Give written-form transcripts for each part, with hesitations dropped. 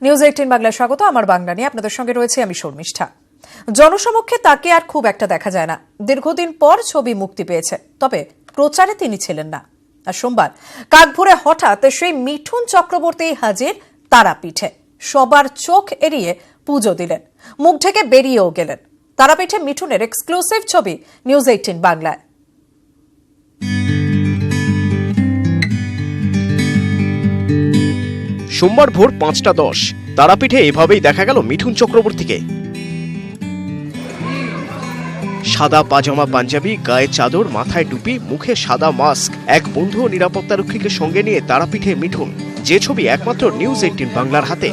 News 18 বাংলায় স্বাগত। আমার বাংলা নিয়ে আপনাদের সঙ্গে রয়েছে আমি শর্মিষ্ঠা। জনসমক্ষে তাকে আর খুব একটা দেখা যায় না। দীর্ঘদিন পর ছবি মুক্তি পেয়েছে, তবে প্রচারে তিনি ছিলেন না। আর সোমবার কাকভোরে হঠাৎ সেই মিঠুন চক্রবর্তী হাজির তারাপীঠে। সবার চোখ এড়িয়ে পুজো দিলেন, মুখ ঢেকে বেরিয়েও গেলেন। তারাপীঠে মিঠুনের এক্সক্লুসিভ ছবি নিউজ 18 বাংলায়। সোমবার ভোর 5:10 তারাপীঠে এভাবেই দেখা গেল মিঠুন চক্রবর্তীকে। সাদা পাজামা পাঞ্জাবি, গায়ে চাদর, মাথায় টুপি, মুখে সাদা মাস্ক, এক বন্ধু ও নিরাপত্তারক্ষীকে সঙ্গে নিয়ে তারাপীঠে মিঠুন, যে ছবি একমাত্র নিউজ 18 বাংলার হাতে।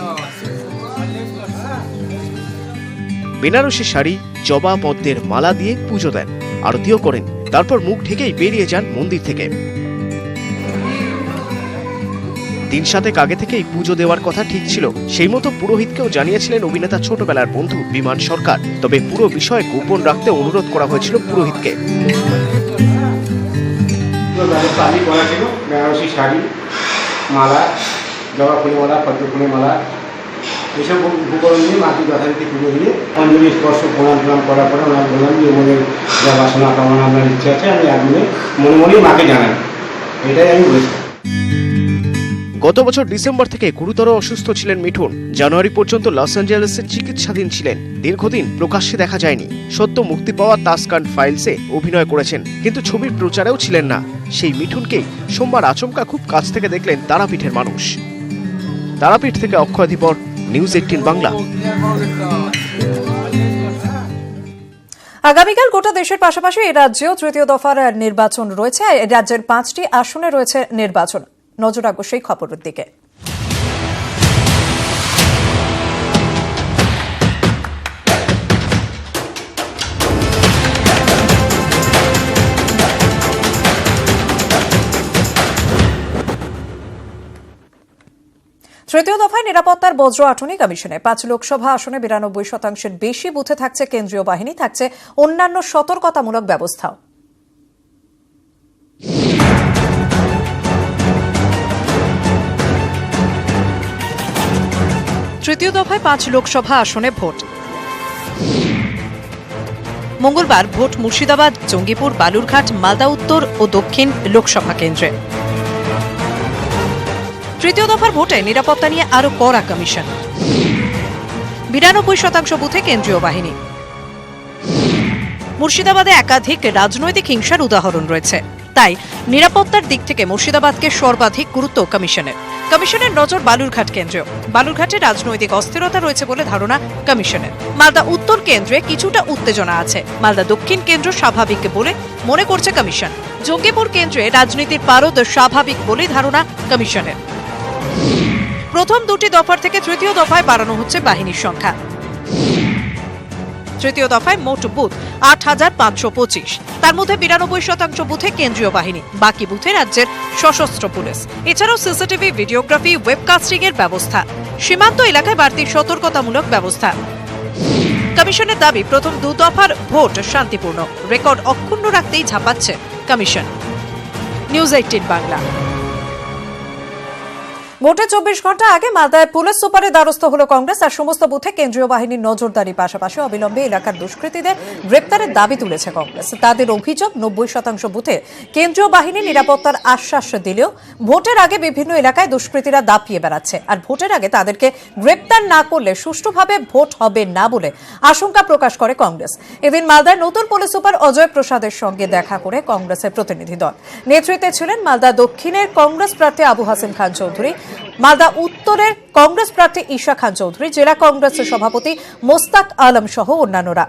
বেনারসি শাড়ি, জবা পদ্মের মালা দিয়ে পুজো দেন, আরতিও করেন, তারপর মুখ ঢেকেই বেরিয়ে যান মন্দির থেকে। 3-7 আগে থেকেই পুজো দেওয়ার কথা ঠিক ছিল, সেই মতো পুরোহিতকেও জানিয়েছিলেন অভিনেতা ছোটবেলার বন্ধু বিমান সরকার। তবে পুরো বিষয় গোপন রাখতে অনুরোধ করা হয়েছিল পুরোহিতকে। বেনারসি শাড়ি, মালা, জবা ফুলের মালা, পদ্ম ফুলের মালা, এসব উপকরণ নিয়ে মাকে যথারীতি পুজো দিয়ে অঞ্জলি স্পর্শ প্রণাম করার পরে ওনার বললাম যে মনের যা বাসনা কামনা আপনার ইচ্ছে আছে আমি একদিনে মনে মনেই মাকে জানাই, এটাই আমি বলেছি। গত বছর ডিসেম্বর থেকে গুরুতর অসুস্থ ছিলেন মিঠুন। জানুয়ারি পর্যন্ত লস অ্যাঞ্জেলেসে চিকিৎসাধীন ছিলেন। দীর্ঘদিন প্রকাশ্যে দেখা যায়নি। সদ্য মুক্তি পাওয়া তাসকান্ড ফাইলসে অভিনয় করেছেন, কিন্তু ছবির প্রচারেও ছিলেন না। সেই মিঠুনকেই সোমবার আচমকা খুব কাছ থেকে দেখলেন তারাপীঠের মানুষ। তারাপীঠ থেকে অক্ষয় দীপর, নিউজ 18 বাংলা। আগামীকাল গোটা দেশের পাশাপাশি এই রাজ্যেও তৃতীয় দফার নির্বাচন রয়েছে। রাজ্যের 5টি আসনে রয়েছে নির্বাচন। নজর রাখবো সেই খবরের দিকে। তৃতীয় দফায় নিরাপত্তার বজ্র আঁটুনি কমিশনে। 5 লোকসভা আসনে 92% বেশি বুথে থাকছে কেন্দ্রীয় বাহিনী, থাকছে অন্যান্য সতর্কতামূলক ব্যবস্থাও। তৃতীয় দফায় 5 লোকসভা আসনে ভোট। মঙ্গলবার ভোট মুর্শিদাবাদ, জঙ্গিপুর, বালুরঘাট, মালদা উত্তর ও দক্ষিণ লোকসভা কেন্দ্রে। তৃতীয় দফার ভোটে নিরাপত্তা নিয়ে আরো কড়া কমিশন। 92% বুথে কেন্দ্রীয় বাহিনী। মুর্শিদাবাদে একাধিক রাজনৈতিক হিংসার উদাহরণ রয়েছে, তাই নিরাপত্তার দিক থেকে মুর্শিদাবাদকে সর্বাধিক গুরুত্ব কমিশনের। কমিশনের নজর বালুরঘাট কেন্দ্রেও। বালুরঘাটে রাজনৈতিক অস্থিরতা রয়েছে বলে ধারণা কমিশনের। মালদা উত্তর কেন্দ্রে কিছুটা উত্তেজনা আছে। মালদা দক্ষিণ কেন্দ্র স্বাভাবিক বলে মনে করছে কমিশন। জঙ্গিপুর কেন্দ্রে রাজনীতির পারদ স্বাভাবিক বলে ধারণা কমিশনের। প্রথম 2টি দফার থেকে তৃতীয় দফায় বাড়ানো হচ্ছে বাহিনীর সংখ্যা। তৃতীয় দফায় মোট বুথ 8525, তার মধ্যে 92% বুথে কেন্দ্রীয় বাহিনী, বাকি বুথে রাজ্যের সশস্ত্র পুলিশ। এছাড়াও সিসিটিভি, ভিডিওগ্রাফি, ওয়েবকাস্টিং এর ব্যবস্থা। সীমান্ত এলাকায় বাড়তি সতর্কতামূলক ব্যবস্থা। কমিশনের দাবি, প্রথম 2 দফার ভোট শান্তিপূর্ণ, রেকর্ড অক্ষুণ্ণ রাখতেই ঝাঁপাচ্ছে কমিশন। নিউজ 18 বাংলা। ভোটে 24 ঘন্টা আগে মালদায় পুলিশ সুপারের দ্বারস্থ হল কংগ্রেস। আর সমস্ত বুথে কেন্দ্রীয় বাহিনীর নজরদারির পাশাপাশি অবিলম্বে এলাকার দুষ্কৃতীদের গ্রেপ্তারের দাবি তুলেছে কংগ্রেস। তাদের অভিযোগ, 90% বুথে কেন্দ্রীয় বাহিনী নিরাপত্তার আশ্বাস দিলেও ভোটের আগে বিভিন্ন এলাকায় দুষ্কৃতীরা দাপিয়ে বেড়াচ্ছে। আর ভোটের আগে তাদেরকে গ্রেপ্তার না করলে সুষ্ঠুভাবে ভোট হবে না বলে আশঙ্কা প্রকাশ করে কংগ্রেস। এদিন মালদার নতুন পুলিশ সুপার অজয় প্রসাদের সঙ্গে দেখা করে কংগ্রেসের প্রতিনিধি দল। নেতৃত্বে ছিলেন মালদা দক্ষিণের কংগ্রেস প্রার্থী আবু হাসিম খান চৌধুরী, মালদা উত্তরের কংগ্রেস প্রার্থী ঈশা খান চৌধুরী, জেলা কংগ্রেসের সভাপতি মোস্তাক আলম সহ অন্যান্যরা।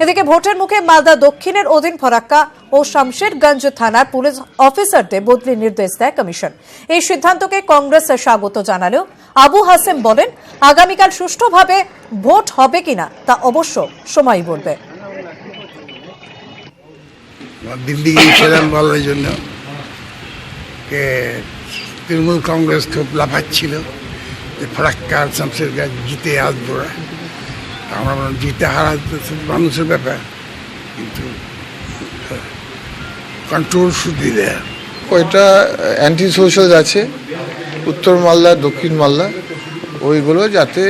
এদিকে ভোটের মুখে মালদা দক্ষিণের অধীন ফরাক্কা ও শামশেরগঞ্জ থানার পুলিশ অফিসারদের বদলির নির্দেশ দেয় কমিশন। এই সিদ্ধান্তকে কংগ্রেস স্বাগত জানালেও আবু হাসিম বলেন, আগামীকাল সুষ্ঠুভাবে ভোট হবে কিনা তা অবশ্য সময়ই বলবে। দিল্লি গিয়েছিলাম বলার জন্য, তৃণমূল কংগ্রেস খুব লাফাচ্ছিল যে ফরাক্কা শামশেরগঞ্জ জিতে আসবো। আমরা জিতে হারা মানুষের ব্যাপার, কিন্তু কন্ট্রোল শুধু দেয়। ওইটা অ্যান্টি সোশ্যাল আছে উত্তর মালদা, দক্ষিণ মালদা, ওইগুলো যাতে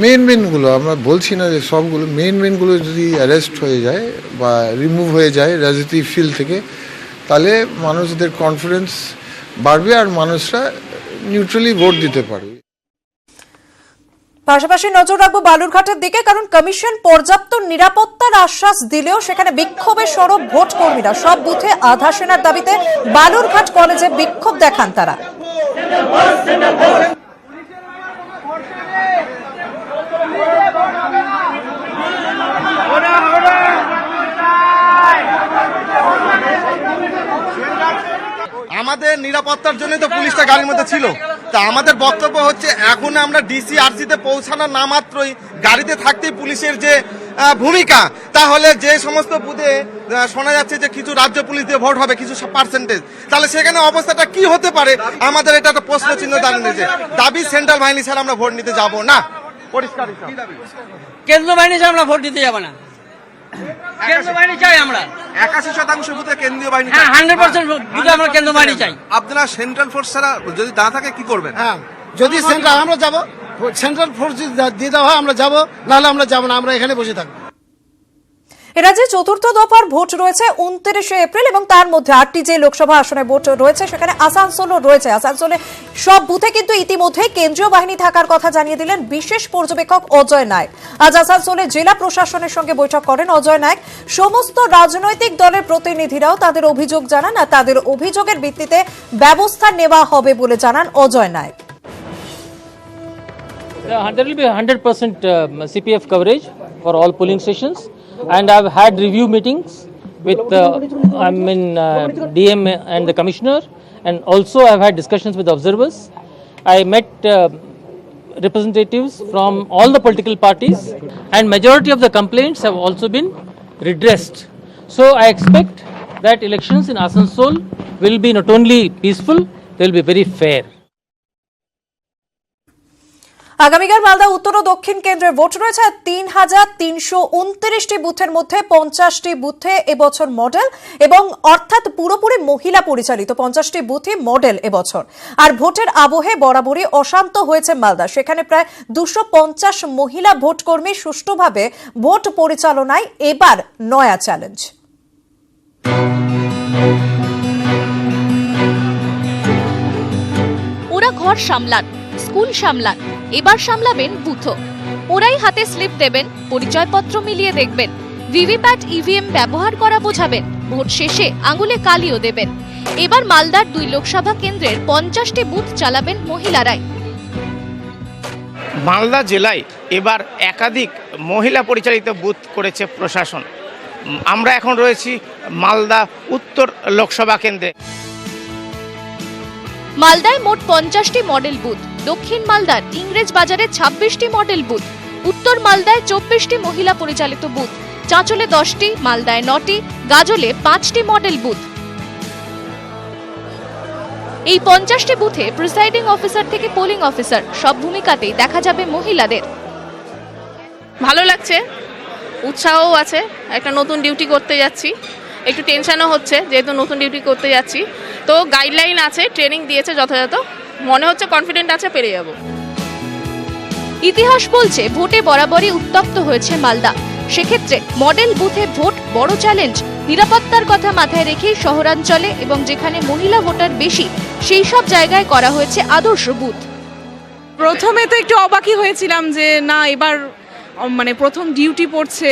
মেনগুলো, আমরা বলছি না যে সবগুলো, মেনগুলো যদি অ্যারেস্ট হয়ে যায় বা রিমুভ হয়ে যায় রাজনীতি ফিল্ড থেকে, তাহলে মানুষদের কনফিডেন্স বাড়বে আর মানুষরা নিউট্রালি ভোট দিতে পারবে। পাশাপাশি নজর রাখবো বালুরঘাটের দিকে, কারণ কমিশন পর্যাপ্ত নিরাপত্তার আশ্বাস দিলেও সেখানে বিক্ষোভে সরব ভোট কর্মীরা। সব বুথে আধা সেনার দাবিতে বালুরঘাট কলেজে বিক্ষোভ দেখান তারা। আমাদের নিরাপত্তার জন্য তো পুলিশটা গাড়ির মধ্যে ছিল। তা আমাদের বক্তব্য হচ্ছে, এখন আমরা ডিসিআরসিতে পৌঁছানোর না মাত্রই গাড়িতে থাকতেই পুলিশের যে ভূমিকা, তাহলে যে সমস্ত বুথে শোনা যাচ্ছে যে কিছু রাজ্য পুলিশ দিয়ে ভোট হবে কিছু পার্সেন্টেজ, তাহলে সেখানে অবস্থাটা কি হতে পারে? আমাদের এটা একটা প্রশ্ন চিহ্ন দাঁড়িয়েছে। দাবি সেন্ট্রাল বাহিনী ছাড়া আমরা ভোট নিতে যাব না। পরিষ্কার কেন্দ্রীয় বাহিনী ছাড়া আমরা ভোট দিতে যাব না। কেন্দ্রীয় বাহিনী চাই আমরা। 81% বুথে কেন্দ্রীয় বাহিনী, হ্যাঁ 100% বুথে আমরা কেন্দ্রীয় বাহিনী চাই। আপনারা সেন্ট্রাল ফোর্স ছাড়া যদি না থাকে কি করবেন? হ্যাঁ, যদি সেন্ট্রাল আমরা যাব, সেন্ট্রাল ফোর্স যদি দিয়ে দেওয়া হয় আমরা যাব, নাহলে আমরা যাব না, আমরা এখানে বসে থাকবো। রাজ্যে চতুর্থ দফার ভোট রয়েছে 29 এপ্রিল এবং তার মধ্যে 8টি যে লোকসভা আসনে ভোট রয়েছে সেখানে আসানসোলও রয়েছে। আসানসোলে সব বুথে কিন্তু ইতিমধ্যে কেন্দ্রীয় বাহিনী থাকার কথা জানিয়ে দিলেন বিশেষ পর্যবেক্ষক অজয় নায়ক। আজ আসানসোলে জেলা প্রশাসনের সঙ্গে বৈঠক করেন অজয় নায়ক। সমস্ত রাজনৈতিক দলের প্রতিনিধিরাও তাদের অভিযোগ জানান আর তাদের অভিযোগের ভিত্তিতে ব্যবস্থা নেওয়া হবে বলে জানান অজয় নায়ক। There will be 100% CPF coverage for all polling stations, and I've had review meetings with DM and the commissioner, and also I've had discussions with observers. I met representatives from all the political parties, and majority of the complaints have also been redressed. So I expect that elections in Asansol will be not only peaceful, they will be very fair. আগামীকাল মালদা উত্তর ও দক্ষিণ কেন্দ্রের vote রয়েছে 3,329টি বুথের মধ্যে 50টি বুথে এবছর model এবং অর্থাৎ পুরোপুরি মহিলা পরিচালিত 50টি বুথই মডেল এবছর। আর ভোটের আবহে বরাবরই অশান্ত হয়েছে মালদা। সেখানে প্রায় 250 মহিলা ভোটকর্মী সুষ্ঠুভাবে ভোট পরিচালনায় এবার নয়া চ্যালেঞ্জ। ওরা ঘর সামলান, স্কুল সামলান, এবার সামলাবেন বুথও। ওরাই হাতে স্লিপ দেবেন, পরিচয়পত্র মিলিয়ে দেখবেন, ভিভিপ্যাট ইভিএম ব্যবহার করা বোঝাবেন, ভোট শেষে আঙুলে কালিও দেবেন। এবার মালদার 2 লোকসভা কেন্দ্রের 50টি বুথ চালাবেন মহিলারাই। মালদা জেলায় এবার একাধিক মহিলা পরিচালিত বুথ করেছে প্রশাসন। আমরা এখন রয়েছি মালদা উত্তর লোকসভা কেন্দ্রে। মালদায় মোট 50টি মডেল বুথ, দক্ষিণ মালদার ইংরেজ বাজারে 26টি মডেল বুথ, উত্তর মালদায় 24টি মহিলা পরিচালিত বুথ, চাঁচলে 10টি, মালদায় 9টি, গাজলে 5টি মডেল বুথ। এই 50টি বুথে প্রিসাইডিং অফিসার থেকে পোলিং অফিসার সব ভূমিকাতেই দেখা যাবে মহিলাদের। ভালো লাগছে, উৎসাহও আছে, একটা নতুন ডিউটি করতে যাচ্ছি, একটু টেনশনও হচ্ছে যেহেতু নতুন ডিউটি করতে যাচ্ছি। তো গাইডলাইন আছে, ট্রেনিং দিয়েছে যথাযথ, মনে হচ্ছে কনফিডেন্ট আছে পেরে যাব। ইতিহাস বলছে ভোটে বরাবরই উত্তপ্ত হয়েছে মালদা। সেক্ষেত্রে মডেল বুথে ভোট বড় চ্যালেঞ্জ। নিরাপত্তার কথা মাথায় রেখেই শহরাঞ্চলে এবং যেখানে মহিলা ভোটার বেশি সেই সব জায়গায় করা হয়েছে আদর্শ বুথ। প্রথমে তো একটু অবাকই হয়েছিলাম যে না এবার মানে প্রথম ডিউটি পড়ছে,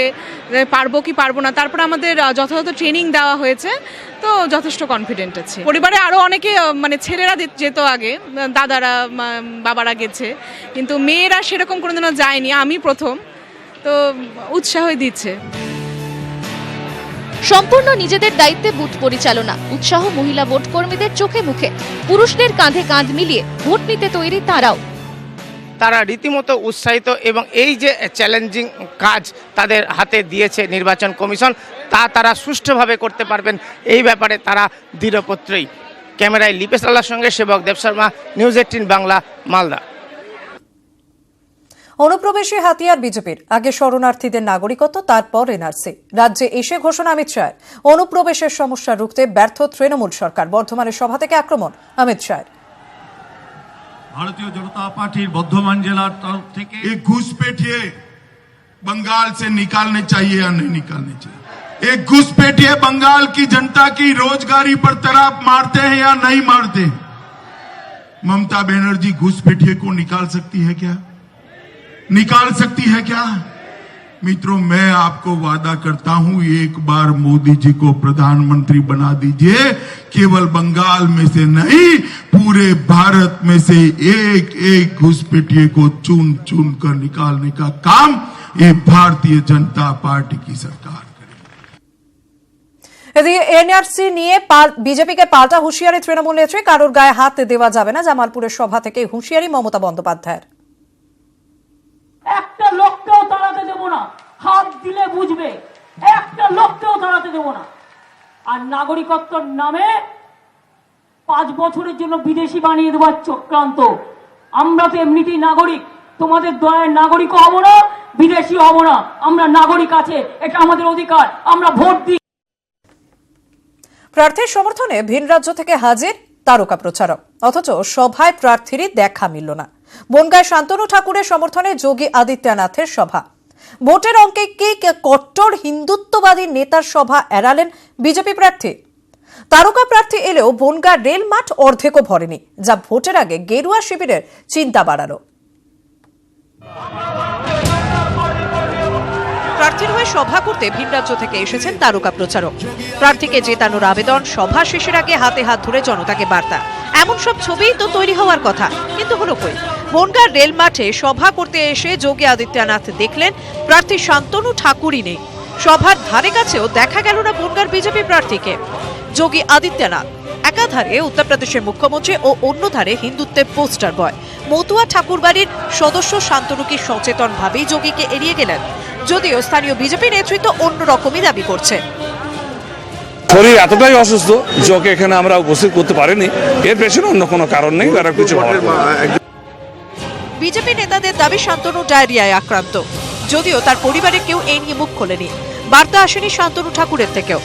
পারবো কি পারবো না। তারপর আমাদের যথাযথ ট্রেনিং দেওয়া হয়েছে, তো যথেষ্ট কনফিডেন্ট আছে। পরিবারে আরও অনেকে মানে ছেলেরা যেত আগে, দাদারা বাবারা গেছে, কিন্তু মেয়েরা সেরকম কোনোদিনও যায়নি, আমি প্রথম, তো উৎসাহই দিচ্ছে। সম্পূর্ণ নিজেদের দায়িত্বে বুথ পরিচালনা, উৎসাহ মহিলা ভোট কর্মীদের চোখে মুখে। পুরুষদের কাঁধে কাঁধ মিলিয়ে ভোট নিতে তৈরি তারাও। তারা রীতিমতো উৎসাহিত এবং এই যে চ্যালেঞ্জিং কাজ তাদের হাতে দিয়েছে নির্বাচন কমিশন তা তারা সুষ্ঠুভাবে করতে পারবেন এই ব্যাপারে তারা দৃঢ়প্রত্যয়ী। ক্যামেরায় লিপেশ আল্লাহর সঙ্গে সেবক দেব শর্মা, নিউজ 18 বাংলা, মালদা। অনুপ্রবেশী হাতিয়ার বিজেপির, আগে শরণার্থীদের নাগরিকত্ব, তারপর এনআরসি। রাজ্যে এসে ঘোষণা অমিত শাহের। অনুপ্রবেশের সমস্যা রুখতে ব্যর্থ তৃণমূল সরকার। বর্ধমানের সভা থেকে আক্রমণ অমিত শাহের। भारतीय जनता पार्टी बर्धमान जिला तरफ থেকে एक घुसपैठिए बंगाल से निकालने चाहिए या नहीं निकालने चाहिए? एक घुसपैठिए बंगाल की जनता की रोजगारी पर तराप मारते हैं या नहीं मारते हैं? ममता बनर्जी घुसपैठिए को निकाल सकती है क्या? निकाल सकती है क्या? मित्रों, मैं आपको वादा करता हूं, एक बार मोदी जी को प्रधानमंत्री बना दीजिए, केवल बंगाल में से नहीं पूरे भारत में से एक एक घुसपैठिए को चुन चुन कर निकालने का काम ये भारतीय जनता पार्टी की सरकार करेगी। এদিকে এনআরসি নিয়ে বিজেপিকে পাল্টা হুঁশিয়ারি তৃণমূল নেত্রী, কারোর গায়ে হাত দেওয়া যাবে না। জামালপুরের সভা থেকে হুঁশিয়ারি মমতা বন্দ্যোপাধ্যায়ের। একটা লোককেও তাড়াতে দেব না, হাত দিলে বুঝবে, একটা লোককেও তাড়াতে দেব না। আর নাগরিকত্বর নামে 5 বছরের জন্য বিদেশি বানিয়ে দেওয়ার চক্রান্ত। আমরা তো এমনিতেই নাগরিক, তোমাদের দয়ার নাগরিক হব না, বিদেশি হব না, আমরা নাগরিক আছে, এটা আমাদের অধিকার, আমরা ভোট দিই। প্রার্থীর সমর্থনে ভিন রাজ্য থেকে হাজির তারকা প্রচারক, অথচ সভায় প্রার্থীরই দেখা মিলল না। বনগাঁয় শান্তনু ঠাকুরের সমর্থনে যোগী আদিত্যনাথের সভা। ভোটের অঙ্কে কি কট্টর হিন্দুত্ববাদী নেতার সভা এড়ালেন বিজেপি প্রার্থী? তারকা প্রার্থী এলেও বনগাঁ রেল মাঠ অর্ধেকও ভরেনি, যা ভোটের আগে গেরুয়া শিবিরের চিন্তা বাড়ালো। প্রার্থীর হয়ে সভা করতে ভিন রাজ্য থেকে এসেছেন তারকা প্রচারক। প্রার্থীকে জেতানোর আবেদন, সভা শেষের আগে হাতে হাত ধরে জনতাকে বার্তা, এমন সব ছবি তো তৈরি হওয়ার কথা, কিন্তু হলো কই? বনগাঁ রেল মাঠে সভা করতে এসে যোগী আদিত্যনাথ দেখলেন প্রার্থী শান্তনু ঠাকুরই নেই। সভার ধারে কাছেও দেখা গেল না বনগাঁর বিজেপি প্রার্থীকে। যোগী আদিত্যনাথ একাধারে উত্তরপ্রদেশের মুখ্যমন্ত্রী ও অন্যধারে হিন্দুত্বের পোস্টার বয়। মতুয়া ঠাকুরবাড়ির সদস্য শান্তনু কি সচেতনভাবেই যোগীকে এড়িয়ে গেলেন? যদিও স্থানীয় বিজেপি নেতৃত্ব অন্যরকমই দাবি করছে। শরীর এতটাই অসুস্থ যে ওকে এখানে আমরা উপস্থিত করতে পারিনি, এর পেছনে অন্য কোনো কারণ নেই, তারা কিছু বিজেপি নেতাদের দাবি শান্তনু ডায়রিয়ায় আক্রান্ত, যদিও তার পরিবারের কেউ এই নিয়ে মুখ খোলেনি। বার্তা আসেনি শান্তনু ঠাকুরের থেকেও।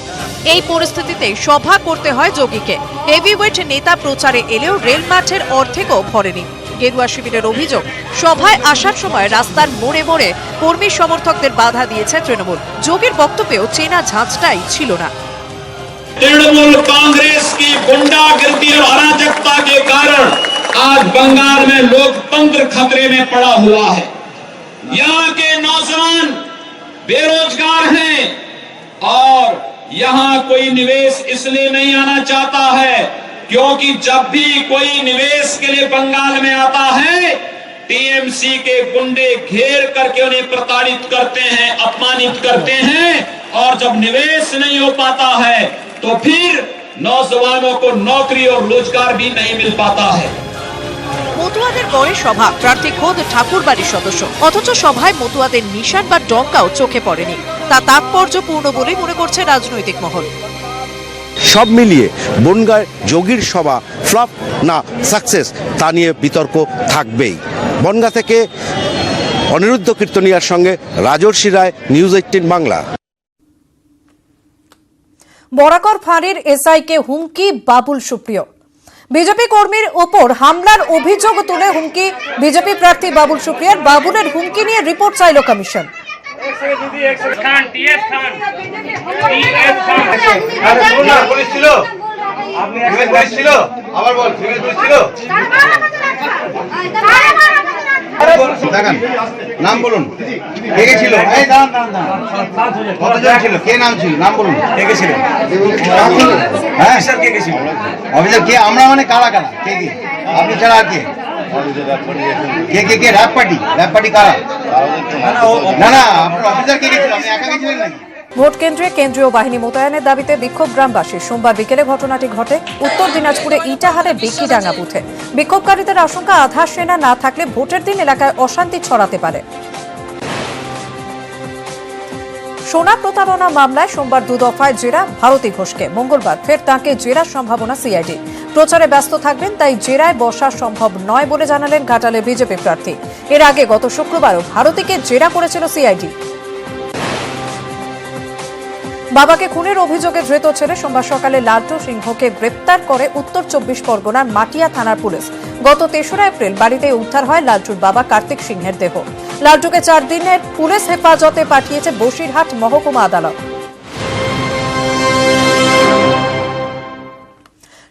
এই পরিস্থিতিতে সভা করতে হয় যোগীকে। হেভিওয়েট নেতা প্রচারে এলেও রেল মাঠের অর্ধেকও ভরেনি। গেরুয়া শিবিরের অভিযোগ, সভায় আসার সময় রাস্তার মোড়ে মোড়ে কর্মী সমর্থকদের বাধা দিয়েছে তৃণমূল। যোগীর বক্তব্যেও চেনা ঝাঁঝটাই ছিল না। तृणमूल कांग्रेस की गुंडागर्दी और अराजकता के कारण आज बंगाल में लोकतंत्र खतरे में पड़ा हुआ है। यहाँ के नौजवान बेरोजगार हैं और यहाँ कोई निवेश इसलिए नहीं आना चाहता है क्योंकि जब भी कोई निवेश के लिए बंगाल में आता है, टीएमसी के गुंडे घेर करके उन्हें प्रताड़ित करते हैं, अपमानित करते हैं, और जब निवेश नहीं हो पाता है तो फिर नौजवानों को नौकरी और रोजगार भी नहीं मिल पाता है। মতুয়াদের গড়ে সভা, প্রার্থী খোদ ঠাকুরবাড়ির সদস্য, অথচ সভায় মতুয়াদের নিশান বা ডঙ্কাও চোখে পড়েনি। তা তাৎপর্যপূর্ণ বলেই মনে করছে রাজনৈতিক মহল। সব মিলিয়ে বনগাঁয় যোগীর সভা ফ্লপ না সাকসেস তা নিয়ে বিতর্ক থাকবেই। বনগাঁ থেকে অনিরুদ্ধ কীর্তনিয়ার সঙ্গে রাজর্ষি রায়, নিউজ 18 বাংলা। বরাকর ফাঁড়ির এসআইকে হুমকি বাবুল সুপ্রিয়। বিজেপি কর্মীর ওপর হামলার অভিযোগ তুলে হুমকি বিজেপি প্রার্থী বাবুল সুপ্রিয়ার। বাবুলের হুমকি নিয়ে রিপোর্ট চাইল কমিশন। নাম বলুন, কে কে ছিল? কতজন ছিল? কে নাম ছিল? নাম বলুন, কে কে ছিল? হ্যাঁ, কে কে ছিল? অফিসার কে? আমরা মানে কারা কারা? কে কে? আপনি ছাড়া আর কে? কে কে কে? র‍্যাব পার্টি কারা? না না, আপনার অফিসার কে কে ছিল? আপনি একা গেছিলেন নাকি? ভোট কেন্দ্রে কেন্দ্রীয় বাহিনী মোতায়েনের দাবিতে বিক্ষোভ গ্রামবাসীর। সোমবার বিকেলে ঘটনাটি ঘটে উত্তর দিনাজপুরে ইটাহারে বেকিডাঙ্গা বুথে। বিক্ষোভকারীদের আশঙ্কা, আধার সেনা না থাকলে ভোটের দিন এলাকায় অশান্তি ছড়াতে পারে। সোনা প্রতারণা মামলায় সোমবার 2 দফায় জেরা ভারতী ঘোষকে। মঙ্গলবার ফের তাঁকে জেরার সম্ভাবনা সিআইডি। প্রচারে ব্যস্ত থাকবেন, তাই জেরায় বসা সম্ভব নয় বলে জানালেন ঘাটালের বিজেপি প্রার্থী। এর আগে গত শুক্রবারও ভারতীকে জেরা করেছিল সিআইডি। বাবাকে খুনের অভিযোগে ধৃত ছেলে সোমবার সকালে লালটু সিংহকে গ্রেপ্তার করে উত্তর 24 পরগনার মাটিয়া থানার পুলিশ। গত 3রা এপ্রিল বাড়িতে উদ্ধার হয় লালটুর বাবা কার্তিক সিংহের দেহ। লালটুকে 4 দিনের পুলিশ হেফাজতে পাঠিয়েছে বসিরহাট মহকুমা আদালত।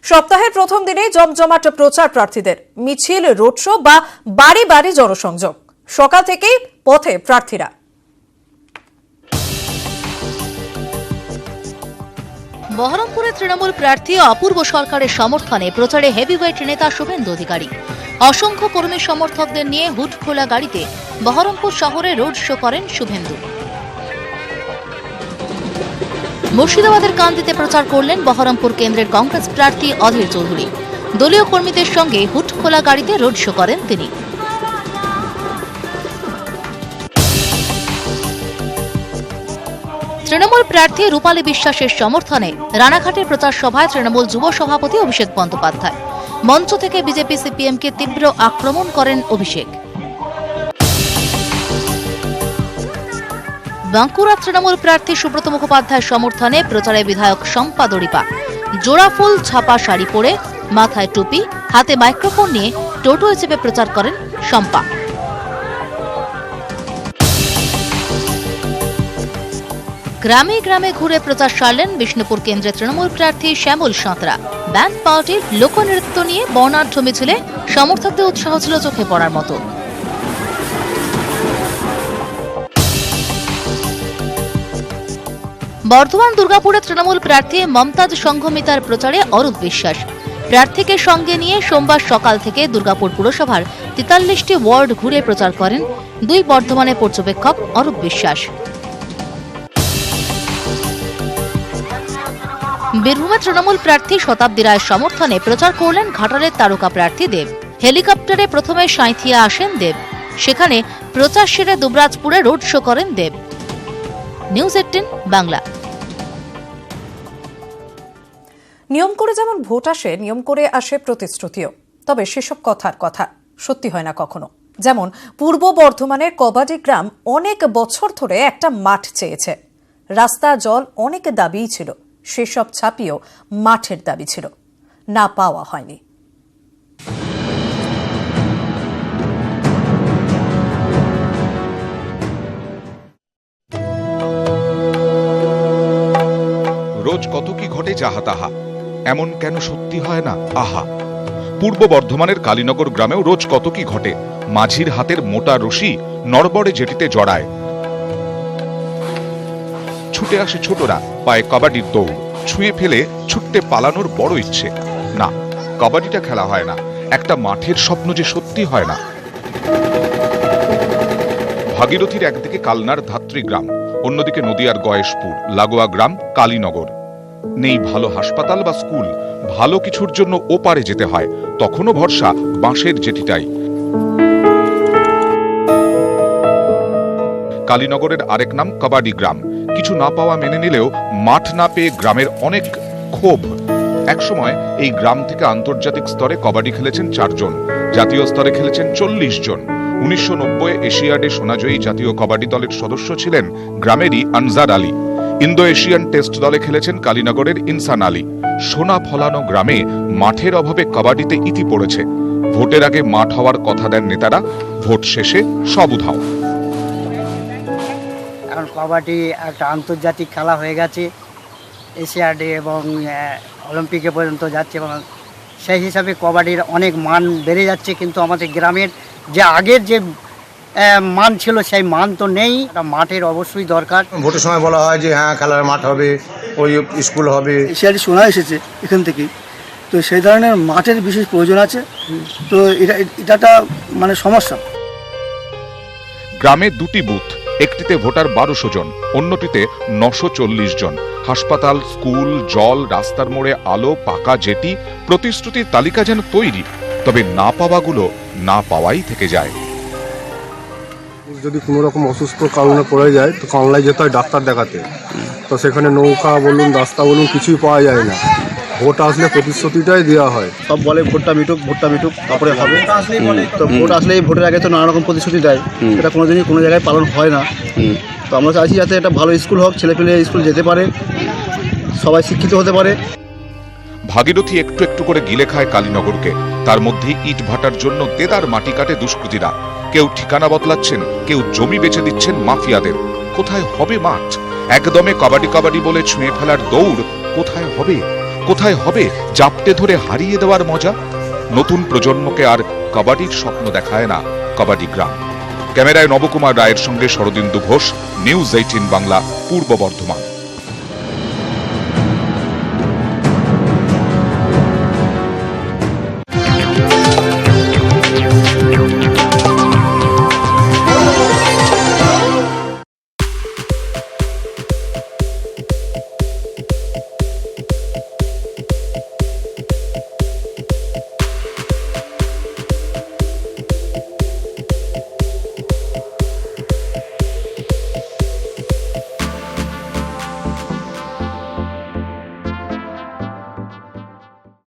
সপ্তাহের প্রথম দিনেই জমজমাট প্রচার প্রার্থীদের, মিছিল, রোড শো বা বাড়ি বাড়ি জনসংযোগ। সকাল থেকেই পথে প্রার্থীরা। বহরমপুরে তৃণমূল প্রার্থী অপূর্ব সরকারের সমর্থনে প্রচারে হেভিওয়েট নেতা শুভেন্দু অধিকারী। অসংখ্য কর্মী সমর্থকদের নিয়ে হুড খোলা গাড়িতে বহরমপুর শহরে রোড শো করেন শুভেন্দু। মুর্শিদাবাদের কান্দিতে প্রচার করলেন বহরমপুর কেন্দ্রের কংগ্রেস প্রার্থী অধীর চৌধুরী। দলীয় কর্মীদের সঙ্গে হুড খোলা গাড়িতে রোড শো করেন তিনি। তৃণমূল প্রার্থী রূপালী বিশ্বাসের সমর্থনে রানাঘাটের প্রচার সভায় তৃণমূল যুব সভাপতি অভিষেক বন্দ্যোপাধ্যায়। মঞ্চ থেকে বিজেপি সিপিএমকে তীব্র আক্রমণ করেন অভিষেক। বাঁকুড়া তৃণমূল প্রার্থী সুব্রত মুখোপাধ্যায়ের সমর্থনে প্রচারে বিধায়ক শম্পা দড়িপা। জোড়াফুল ছাপা শাড়ি পরে, মাথায় টুপি, হাতে মাইক্রোফোন নিয়ে টোটোয় চেপে প্রচার করেন শম্পা। গ্রামে গ্রামে ঘুরে প্রচার সারলেন বিষ্ণুপুর কেন্দ্রের তৃণমূল প্রার্থী শ্যামল সাঁতরা। ব্যান্ড পার্টির লোকনৃত্য নিয়ে বর্ণাঢ্য মিছিলে সমর্থকদের উৎসাহ ছিল চোখে পড়ার মতো। বর্ধমান দুর্গাপুরে তৃণমূল প্রার্থী মমতাজ সংঘমিতার প্রচারে অরূপ বিশ্বাস। প্রার্থীকে সঙ্গে নিয়ে সোমবার সকাল থেকে দুর্গাপুর পুরসভার 43টি ওয়ার্ড ঘুরে প্রচার করেন 2 বর্ধমানের পর্যবেক্ষক অরূপ বিশ্বাস। বীরভূমে তৃণমূল প্রার্থী শতাব্দী রায়ের সমর্থনে প্রচার করলেন ঘাটালের তারকা প্রার্থী দেব। হেলিকপ্টারে প্রথমে সাঁইথিয়া আসেন দেব, সেখানে প্রচার সেরে দুবরাজপুরে রোড শো করেন দেব। নিউজ 18 বাংলা। নিয়ম করে যেমন ভোট আসে, নিয়ম করে আসে প্রতিশ্রুতিও। তবে সেসব কথার কথা সত্যি হয় না কখনো। যেমন পূর্ব বর্ধমানের কবাডি গ্রাম অনেক বছর ধরে একটা মাঠ চেয়েছে। রাস্তা, জল অনেক দাবিই ছিল, সেসব ছাপিয়েও মাঠের দাবি ছিল, না পাওয়া হয়নি। রোজ কত কি ঘটে যাহা তাহা, এমন কেন সত্যি হয় না আহা। পূর্ব বর্ধমানের কালীনগর গ্রামেও রোজ কত কি ঘটে। মাঝির হাতের মোটা রশি নড়বড়ে জেটিতে জড়ায়, ছুটে আসে ছোটরা, পায়ে কাবাডির দৌড়, ছুঁয়ে ফেলে ছুটতে পালানোর বড় ইচ্ছে। না, কাবাডিটা খেলা হয় না, একটা মাঠের স্বপ্ন যে সত্যি হয় না। ভাগীরথীর একদিকে কালনার ধাত্রী গ্রাম, অন্যদিকে নদিয়ার গয়েশপুর, লাগোয়া গ্রাম কালীনগর। নেই ভালো হাসপাতাল বা স্কুল, ভালো কিছুর জন্য ওপারে যেতে হয়, তখনও ভরসা বাঁশের জেটিটাই। কালীনগরের আরেক নাম কাবাডি গ্রাম। কিছু না পাওয়া মেনে নিলেও মাঠ না পেয়ে গ্রামের অনেক ক্ষোভ। একসময় এই গ্রাম থেকে আন্তর্জাতিক স্তরে কবাডি খেলেছেন 4 জন, জাতীয় স্তরে খেলেছেন 40 জন। 1990 এশিয়াডে সোনাজয়ী জাতীয় কবাডি দলের সদস্য ছিলেন গ্রামেরই Anzar Ali. Indo Asian test দলে খেলেছেন কালীনগরের ইনসান আলী। সোনা ফলানো গ্রামে মাঠের অভাবে কাবাডিতে ইতি পড়েছে। ভোটের আগে মাঠ হওয়ার কথা দেন নেতারা, ভোট শেষে সব উধাও। এখন কবাডি একটা আন্তর্জাতিক খেলা হয়ে গেছে, এশিয়াডে এবং অলিম্পিকে পর্যন্ত যাচ্ছে, এবং সেই হিসাবে কবাডির অনেক মান বেড়ে যাচ্ছে। কিন্তু আমাদের গ্রামের যে আগের যে মান ছিল সেই মান তো নেই। মাঠের অবশ্যই দরকার। ভোটের সময় বলা হয় যে হ্যাঁ খেলার মাঠ হবে, ওই স্কুল হবে, এশিয়াডি শোনা এসেছে এখান থেকেই, তো সেই ধরনের মাঠের বিশেষ প্রয়োজন আছে। তো এটা মানে সমস্যা। গ্রামে 2টি বুথ, একটিতে ভোটার 1200 জন, অন্যটিতে 940 জন। হাসপাতাল, স্কুল, জল, রাস্তার মোড়ে আলো, পাকা জেটি, প্রতিশ্রুতির তালিকা যেন তৈরি, তবে না পাওয়াগুলো না পাওয়াই থেকে যায়। যদি কোনো রকম অসুস্থ কারণে পড়ে যায় তো কানলায় যেতে হয় ডাক্তার দেখাতে, তো সেখানে নৌকা বলুন, রাস্তা বলুন, কিছুই পাওয়া যায় না। ভোট আসলে প্রতিশ্রুতিটাই দেওয়া হয়। সব বলে ভোটটা মিটুক তারপরে হবে। তো ভোট আসলেই ভোটের আগে তো নানা রকম প্রতিশ্রুতি দেয়, এটা কোনোদিনই কোনো জায়গায় পালন হয় না। তো আমরা চাইছি যাতে একটা ভালো স্কুল হোক, ছেলেপেলে স্কুল যেতে পারে, সবাই শিক্ষিত হতে পারে। ভাগীরথী একটু একটু করে গিলে খায় কালীনগরকে, তার মধ্যে ইট ভাটার জন্য দেদার মাটি কাটে দুষ্কৃতীরা। কেউ ঠিকানা বদলাচ্ছেন, কেউ জমি বেচে দিচ্ছেন মাফিয়াদের। কোথায় হবে মাঠ? একদমে কাবাডি বলে ছুঁয়ে ফেলার দৌড় কোথায় হবে জাপটে ধরে হারিয়ে দেওয়ার মজা? নতুন প্রজন্মকে আর কাবাডির স্বপ্ন দেখায় না কাবাডি গ্রাম। ক্যামেরায় নবকুমার রায়ের সঙ্গে শরদিন্দু ঘোষ, নিউজ 18 বাংলা, পূর্ব বর্ধমান।